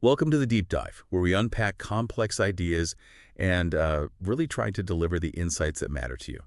Welcome to the Deep Dive, where we unpack complex ideas and really try to deliver the insights that matter to you.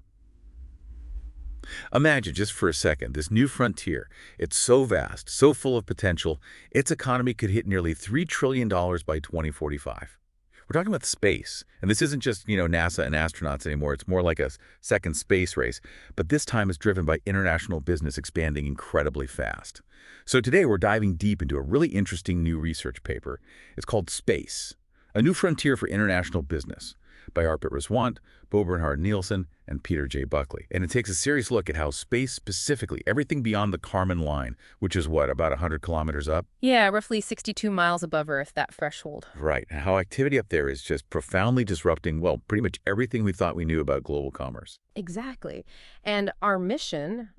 Imagine, just for a second, this new frontier. It's so vast, so full of potential, its economy could hit nearly $3 trillion by 2045. We're talking about space, and this isn't just, NASA and astronauts anymore. It's more like a second space race, but this time is driven by international business expanding incredibly fast. So today we're diving deep into a really interesting new research paper. It's called Space, A New Frontier for International Business by Arpit Raswant, Bo Bernhard Nielsen, and Peter J. Buckley. And it takes a serious look at how space specifically, everything beyond the Kármán line, which is what, about 100 kilometers up? Yeah, roughly 62 miles above Earth, that threshold. Right, and how activity up there is just profoundly disrupting, well, pretty much everything we thought we knew about global commerce. Exactly. And our mission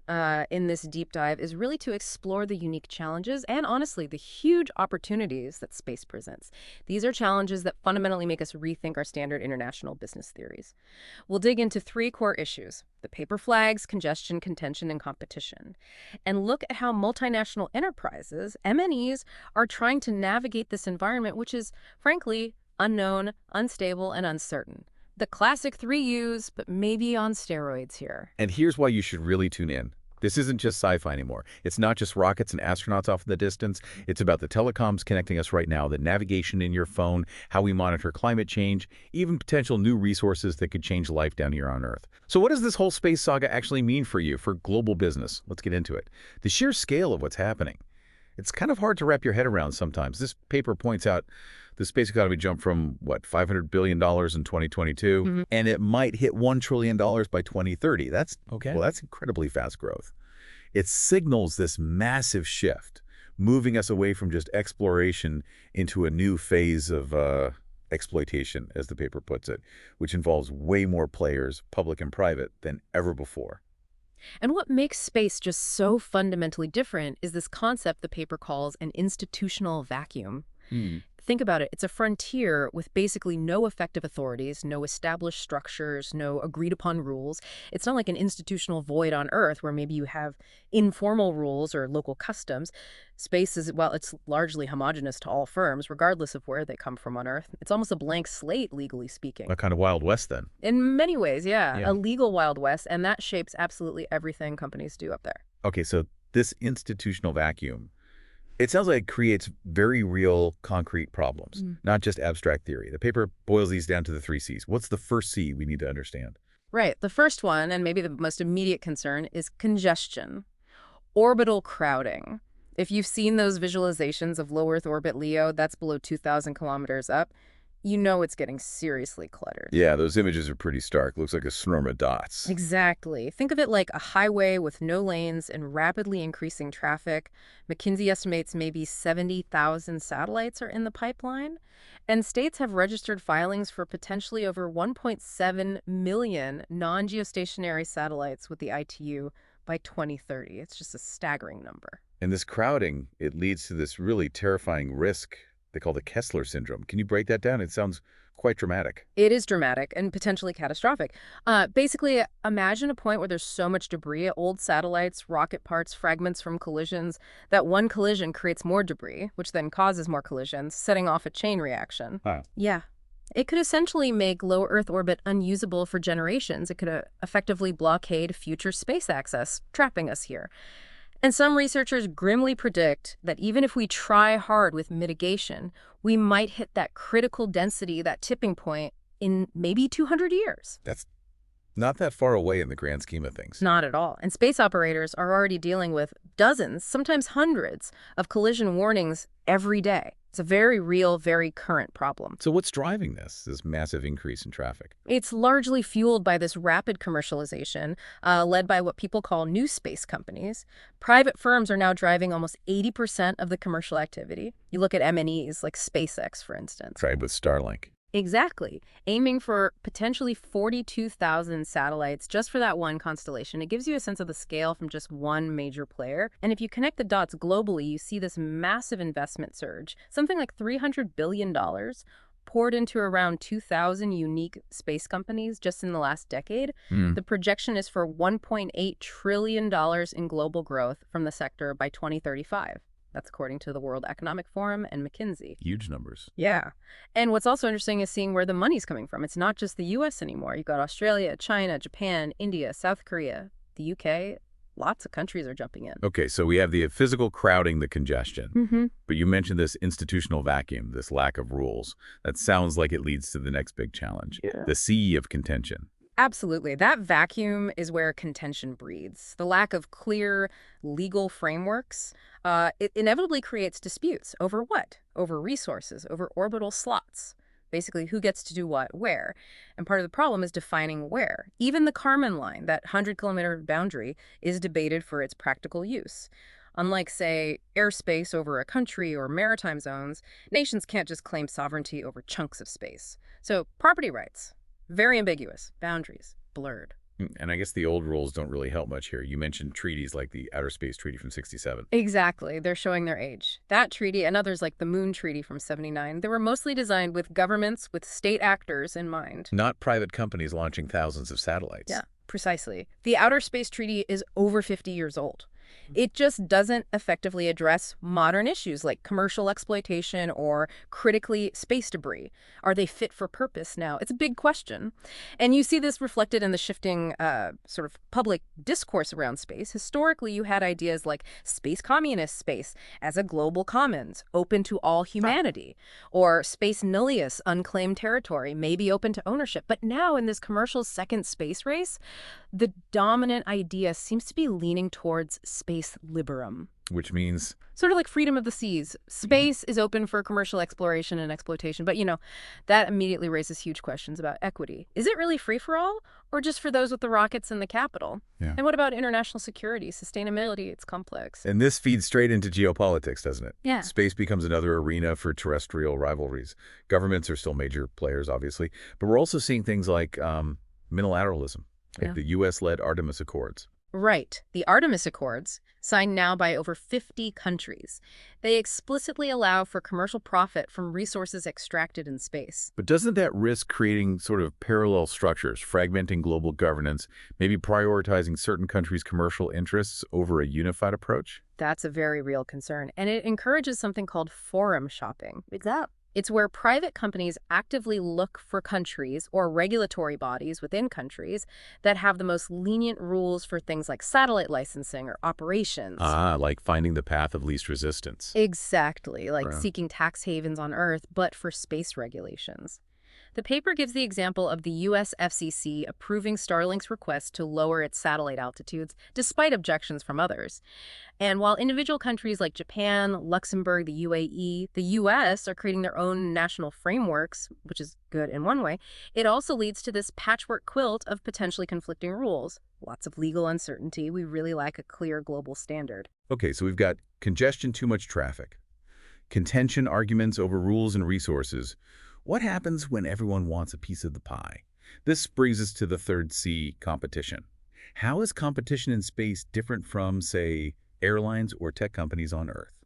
in this deep dive is really to explore the unique challenges and, honestly, the huge opportunities that space presents. These are challenges that fundamentally make us rethink our standard international business theories. We'll dig into three core issues: the paper flags, congestion, contention, and competition, and look at how multinational enterprises, MNEs, are trying to navigate this environment, which is, frankly, unknown, unstable, and uncertain. The classic 3 U's, but maybe on steroids here. And here's why you should really tune in. This isn't just sci-fi anymore. It's not just rockets and astronauts off in the distance. It's about the telecoms connecting us right now, the navigation in your phone, how we monitor climate change, even potential new resources that could change life down here on Earth. So what does this whole space saga actually mean for you, for global business? Let's get into it. The sheer scale of what's happening. It's kind of hard to wrap your head around sometimes. This paper points out the space economy jumped from, what, $500 billion in 2022, and it might hit $1 trillion by 2030. That's okay. Well, that's incredibly fast growth. It signals this massive shift, moving us away from just exploration into a new phase of exploitation, as the paper puts it, which involves way more players, public and private, than ever before. And what makes space just so fundamentally different is this concept the paper calls an institutional vacuum. Think about it. It's a frontier with basically no effective authorities, no established structures, no agreed-upon rules. It's not like an institutional void on Earth where maybe you have informal rules or local customs. Space is, well, it's largely homogenous to all firms, regardless of where they come from on Earth. It's almost a blank slate, legally speaking. A kind of Wild West, then. In many ways, yeah. A legal Wild West, and that shapes absolutely everything companies do up there. Okay, so this institutional vacuum, it sounds like it creates very real, concrete problems, not just abstract theory. The paper boils these down to the 3 C's. What's the first C we need to understand? Right. The first one, and maybe the most immediate concern, is congestion. Orbital crowding. If you've seen those visualizations of low Earth orbit LEO, that's below 2,000 kilometers up, you know it's getting seriously cluttered. Yeah, those images are pretty stark. Looks like a swarm of dots. Exactly. Think of it like a highway with no lanes and rapidly increasing traffic. McKinsey estimates maybe 70,000 satellites are in the pipeline. And states have registered filings for potentially over 1.7 million non-geostationary satellites with the ITU by 2030. It's just a staggering number. And this crowding, it leads to this really terrifying risk they call the Kessler syndrome. Can you break that down? It sounds quite dramatic. It is dramatic and potentially catastrophic. Basically, imagine a point where there's so much debris, old satellites, rocket parts, fragments from collisions, that one collision creates more debris, which then causes more collisions, setting off a chain reaction. Wow. Yeah. It could essentially make low Earth orbit unusable for generations. It could effectively blockade future space access, trapping us here. And some researchers grimly predict that even if we try hard with mitigation, we might hit that critical density, that tipping point, in maybe 200 years. That's not that far away in the grand scheme of things. Not at all. And space operators are already dealing with dozens, sometimes hundreds, of collision warnings every day. It's a very real, very current problem. So what's driving this massive increase in traffic? It's largely fueled by this rapid commercialization, led by what people call new space companies. Private firms are now driving almost 80% of the commercial activity. You look at MNEs like SpaceX, for instance. Tried with Starlink. Exactly. Aiming for potentially 42,000 satellites just for that one constellation. It gives you a sense of the scale from just one major player. And if you connect the dots globally, you see this massive investment surge, something like $300 billion poured into around 2,000 unique space companies just in the last decade. The projection is for $1.8 trillion in global growth from the sector by 2035. That's according to the World Economic Forum and McKinsey. Huge numbers. Yeah. And what's also interesting is seeing where the money's coming from. It's not just the U.S. anymore. You've got Australia, China, Japan, India, South Korea, the U.K. Lots of countries are jumping in. Okay, so we have the physical crowding, the congestion. Mm-hmm. But you mentioned this institutional vacuum, this lack of rules. That sounds like it leads to the next big challenge, the sea of contention. Absolutely. That vacuum is where contention breeds. The lack of clear legal frameworks, it inevitably creates disputes. Over what? Over resources, over orbital slots. Basically, who gets to do what, where. And part of the problem is defining where. Even the Kármán line, that 100-kilometer boundary, is debated for its practical use. Unlike, say, airspace over a country or maritime zones, nations can't just claim sovereignty over chunks of space. So, property rights. Very ambiguous. Boundaries. Blurred. And I guess the old rules don't really help much here. You mentioned treaties like the Outer Space Treaty from '67. Exactly. They're showing their age. That treaty and others like the Moon Treaty from '79, they were mostly designed with governments, with state actors in mind. Not private companies launching thousands of satellites. Yeah, precisely. The Outer Space Treaty is over 50 years old. It just doesn't effectively address modern issues like commercial exploitation or critically space debris. Are they fit for purpose now? It's a big question. And you see this reflected in the shifting sort of public discourse around space. Historically, you had ideas like space communist space as a global commons, open to all humanity, or space nullius, unclaimed territory, maybe open to ownership. But now in this commercial second space race, the dominant idea seems to be leaning towards space liberum. Which means? Sort of like freedom of the seas. Space is open for commercial exploration and exploitation, but, that immediately raises huge questions about equity. Is it really free for all, or just for those with the rockets and the capital? Yeah. And what about international security, sustainability? It's complex. And this feeds straight into geopolitics, doesn't it? Yeah. Space becomes another arena for terrestrial rivalries. Governments are still major players, obviously, but we're also seeing things like unilateralism, like the U.S.-led Artemis Accords. Right. The Artemis Accords, signed now by over 50 countries. They explicitly allow for commercial profit from resources extracted in space. But doesn't that risk creating sort of parallel structures, fragmenting global governance, maybe prioritizing certain countries' commercial interests over a unified approach? That's a very real concern, and it encourages something called forum shopping. What's that? It's where private companies actively look for countries or regulatory bodies within countries that have the most lenient rules for things like satellite licensing or operations. Ah, like finding the path of least resistance. Exactly, like Right. seeking tax havens on Earth, but for space regulations. The paper gives the example of the U.S. FCC approving Starlink's request to lower its satellite altitudes, despite objections from others. And while individual countries like Japan, Luxembourg, the UAE, the U.S. are creating their own national frameworks, which is good in one way, it also leads to this patchwork quilt of potentially conflicting rules. Lots of legal uncertainty. We really lack a clear global standard. Okay, so we've got congestion, too much traffic, contention, arguments over rules and resources. What happens when everyone wants a piece of the pie? This brings us to the third C, competition. How is competition in space different from, say, airlines or tech companies on Earth?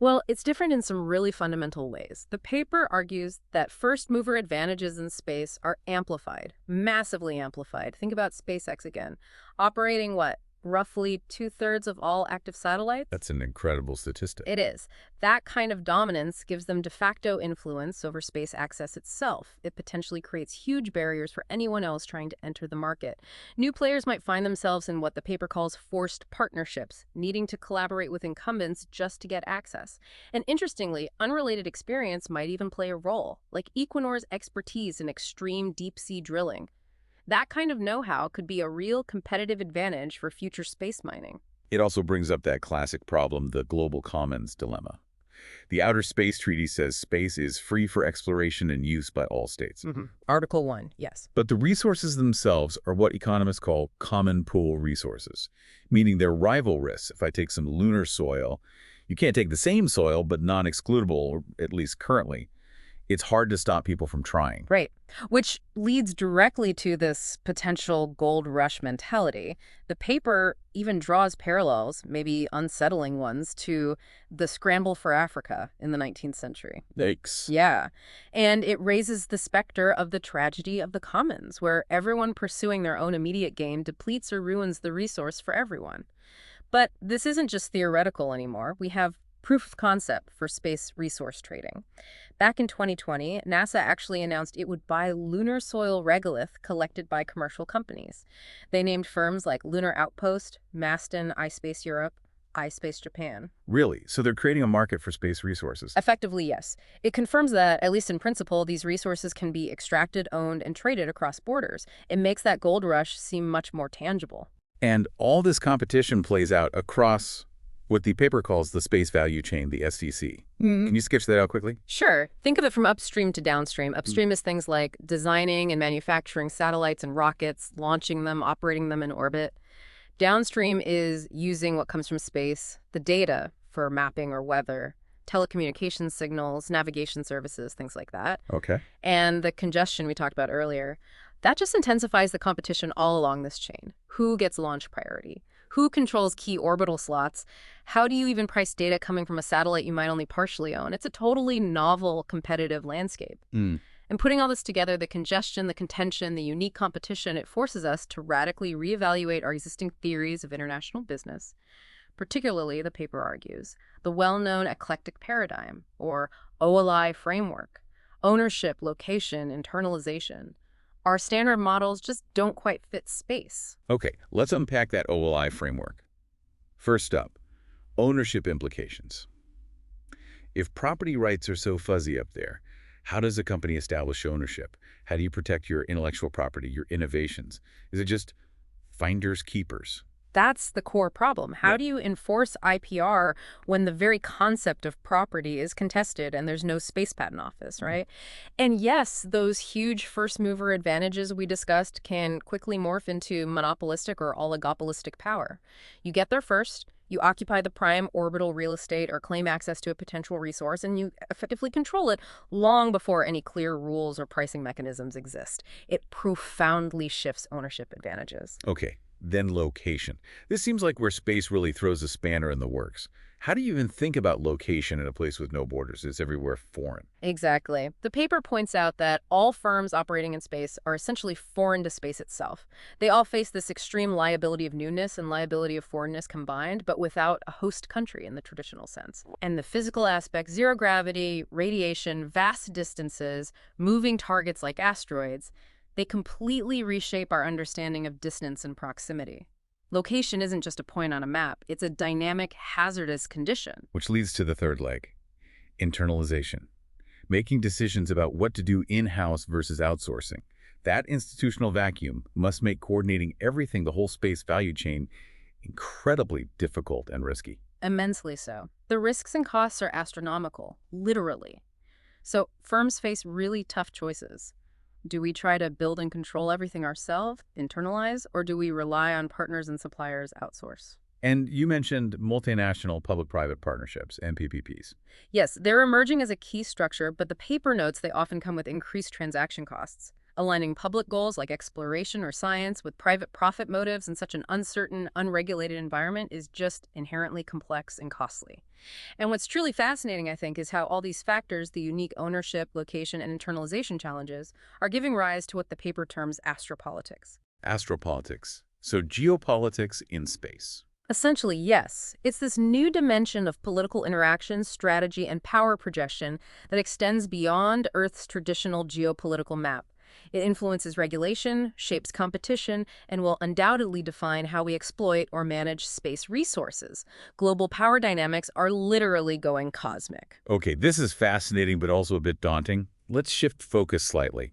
Well, it's different in some really fundamental ways. The paper argues that first-mover advantages in space are amplified, massively amplified. Think about SpaceX again. Operating what? Roughly 2/3 of all active satellites? That's an incredible statistic. It is. That kind of dominance gives them de facto influence over space access itself. It potentially creates huge barriers for anyone else trying to enter the market. New players might find themselves in what the paper calls forced partnerships, needing to collaborate with incumbents just to get access. And interestingly, unrelated experience might even play a role, like Equinor's expertise in extreme deep-sea drilling. That kind of know-how could be a real competitive advantage for future space mining. It also brings up that classic problem, the global commons dilemma. The Outer Space Treaty says space is free for exploration and use by all states. Article 1, yes. But the resources themselves are what economists call common pool resources, meaning they're rival risks. If I take some lunar soil, you can't take the same soil, but non-excludable, or at least currently. It's hard to stop people from trying. Right. Which leads directly to this potential gold rush mentality. The paper even draws parallels, maybe unsettling ones, to the scramble for Africa in the 19th century. Yikes. Yeah. And it raises the specter of the tragedy of the commons, where everyone pursuing their own immediate gain depletes or ruins the resource for everyone. But this isn't just theoretical anymore. We have proof of concept for space resource trading. Back in 2020, NASA actually announced it would buy lunar soil regolith collected by commercial companies. They named firms like Lunar Outpost, Maston, iSpace Europe, iSpace Japan. Really? So they're creating a market for space resources. Effectively, yes. It confirms that, at least in principle, these resources can be extracted, owned, and traded across borders. It makes that gold rush seem much more tangible. And all this competition plays out across what the paper calls the space value chain, the SDC. Can you sketch that out quickly? Sure. Think of it from upstream to downstream. Upstream is things like designing and manufacturing satellites and rockets, launching them, operating them in orbit. Downstream is using what comes from space, the data for mapping or weather, telecommunications signals, navigation services, things like that. Okay. And the congestion we talked about earlier, that just intensifies the competition all along this chain. Who gets launch priority? Who controls key orbital slots? How do you even price data coming from a satellite you might only partially own? It's a totally novel competitive landscape. And putting all this together, the congestion, the contention, the unique competition, it forces us to radically reevaluate our existing theories of international business, particularly, the paper argues, the well-known eclectic paradigm, or OLI framework, ownership, location, internalization. Our standard models just don't quite fit space. Okay, let's unpack that OLI framework. First up, ownership implications. If property rights are so fuzzy up there, how does a company establish ownership? How do you protect your intellectual property, your innovations? Is it just finders keepers? That's the core problem. How do you enforce IPR when the very concept of property is contested and there's no space patent office, right? And yes, those huge first mover advantages we discussed can quickly morph into monopolistic or oligopolistic power. You get there first, you occupy the prime orbital real estate or claim access to a potential resource, and you effectively control it long before any clear rules or pricing mechanisms exist. It profoundly shifts ownership advantages. Okay. Then location. This seems like where space really throws a spanner in the works. How do you even think about location in a place with no borders? It's everywhere foreign. Exactly. The paper points out that all firms operating in space are essentially foreign to space itself. They all face this extreme liability of newness and liability of foreignness combined, but without a host country in the traditional sense. And the physical aspect, zero gravity, radiation, vast distances, moving targets like asteroids, they completely reshape our understanding of distance and proximity. Location isn't just a point on a map, it's a dynamic, hazardous condition. Which leads to the third leg, internalization. Making decisions about what to do in-house versus outsourcing. That institutional vacuum must make coordinating everything, the whole space value chain, incredibly difficult and risky. Immensely so. The risks and costs are astronomical, literally. So firms face really tough choices. Do we try to build and control everything ourselves, internalize, or do we rely on partners and suppliers, outsource? And you mentioned multinational public-private partnerships, MPPPs. Yes, they're emerging as a key structure, but the paper notes they often come with increased transaction costs. Aligning public goals like exploration or science with private profit motives in such an uncertain, unregulated environment is just inherently complex and costly. And what's truly fascinating, I think, is how all these factors, the unique ownership, location, and internalization challenges, are giving rise to what the paper terms astropolitics. Astropolitics. So geopolitics in space. Essentially, yes. It's this new dimension of political interaction, strategy, and power projection that extends beyond Earth's traditional geopolitical map. It influences regulation, shapes competition, and will undoubtedly define how we exploit or manage space resources. Global power dynamics are literally going cosmic. Okay, this is fascinating but also a bit daunting. Let's shift focus slightly.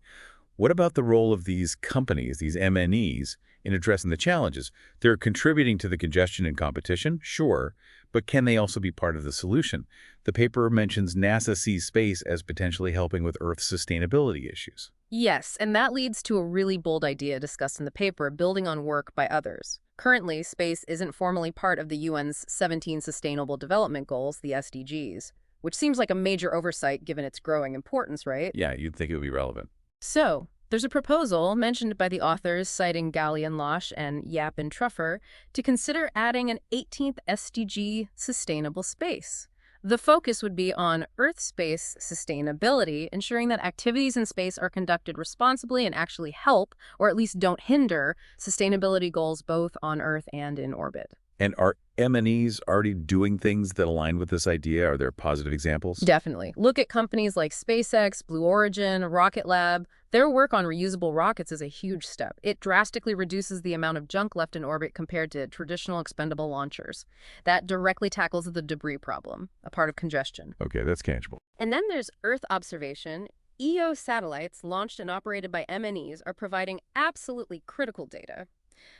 What about the role of these companies, these MNEs, in addressing the challenges? They're contributing to the congestion and competition, sure, but can they also be part of the solution? The paper mentions NASA sees space as potentially helping with Earth's sustainability issues. Yes, and that leads to a really bold idea discussed in the paper, building on work by others. Currently, space isn't formally part of the UN's 17 Sustainable Development Goals, the SDGs, which seems like a major oversight given its growing importance, right? Yeah, you'd think it would be relevant. So, there's a proposal mentioned by the authors citing Gallian Losh and Yap and Truffer to consider adding an 18th SDG, sustainable space. The focus would be on Earth space sustainability, ensuring that activities in space are conducted responsibly and actually help, or at least don't hinder, sustainability goals both on Earth and in orbit. And are M&Es already doing things that align with this idea? Are there positive examples? Definitely. Look at companies like SpaceX, Blue Origin, Rocket Lab. Their work on reusable rockets is a huge step. It drastically reduces the amount of junk left in orbit compared to traditional expendable launchers. That directly tackles the debris problem, a part of congestion. Okay, that's tangible. And then there's Earth observation. EO satellites launched and operated by MNEs are providing absolutely critical data.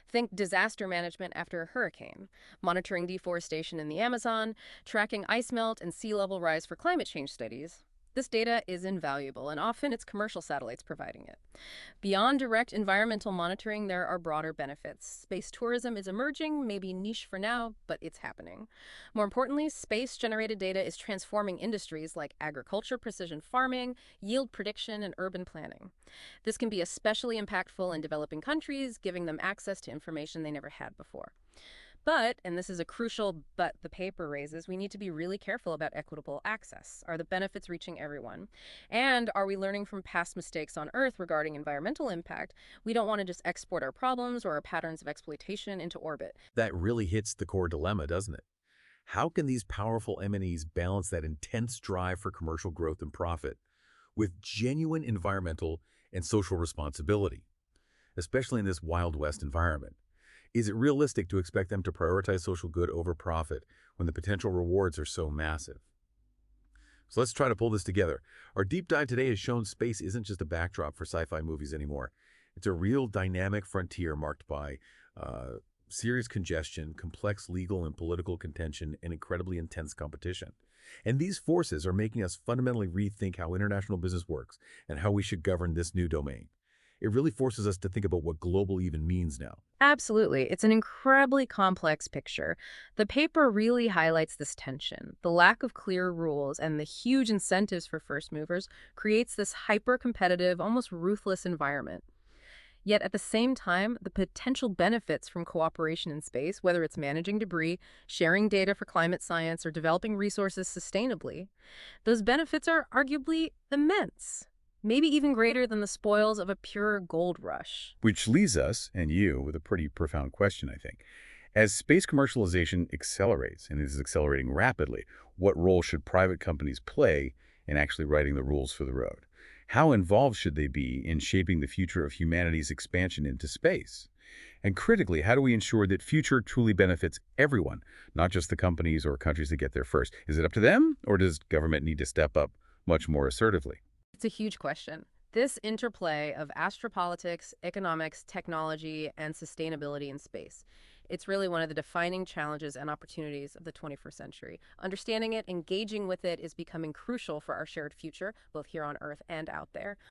Think disaster management after a hurricane, monitoring deforestation in the Amazon, tracking ice melt and sea level rise for climate change studies. This data is invaluable, and often it's commercial satellites providing it. Beyond direct environmental monitoring, there are broader benefits. Space tourism is emerging, maybe niche for now, but it's happening. More importantly, space-generated data is transforming industries like agriculture, precision farming, yield prediction, and urban planning. This can be especially impactful in developing countries, giving them access to information they never had before. But, and this is a crucial but the paper raises, we need to be really careful about equitable access. Are the benefits reaching everyone? And are we learning from past mistakes on Earth regarding environmental impact? We don't want to just export our problems or our patterns of exploitation into orbit. That really hits the core dilemma, doesn't it? How can these powerful M&Es balance that intense drive for commercial growth and profit with genuine environmental and social responsibility, especially in this Wild West environment? Is it realistic to expect them to prioritize social good over profit when the potential rewards are so massive? So let's try to pull this together. Our deep dive today has shown space isn't just a backdrop for sci-fi movies anymore. It's a real dynamic frontier marked by serious congestion, complex legal and political contention, and incredibly intense competition. And these forces are making us fundamentally rethink how international business works and how we should govern this new domain. It really forces us to think about what global even means now. Absolutely. It's an incredibly complex picture. The paper really highlights this tension. The lack of clear rules and the huge incentives for first movers creates this hyper-competitive, almost ruthless environment. Yet at the same time, the potential benefits from cooperation in space, whether it's managing debris, sharing data for climate science, or developing resources sustainably, those benefits are arguably immense, maybe even greater than the spoils of a pure gold rush. Which leaves us, and you, with a pretty profound question, I think. As space commercialization accelerates, and is accelerating rapidly, what role should private companies play in actually writing the rules for the road? How involved should they be in shaping the future of humanity's expansion into space? And critically, how do we ensure that future truly benefits everyone, not just the companies or countries that get there first? Is it up to them, or does government need to step up much more assertively? It's a huge question. This interplay of astropolitics, economics, technology, and sustainability in space. It's really one of the defining challenges and opportunities of the 21st century. Understanding it, engaging with it, is becoming crucial for our shared future, both here on Earth and out there.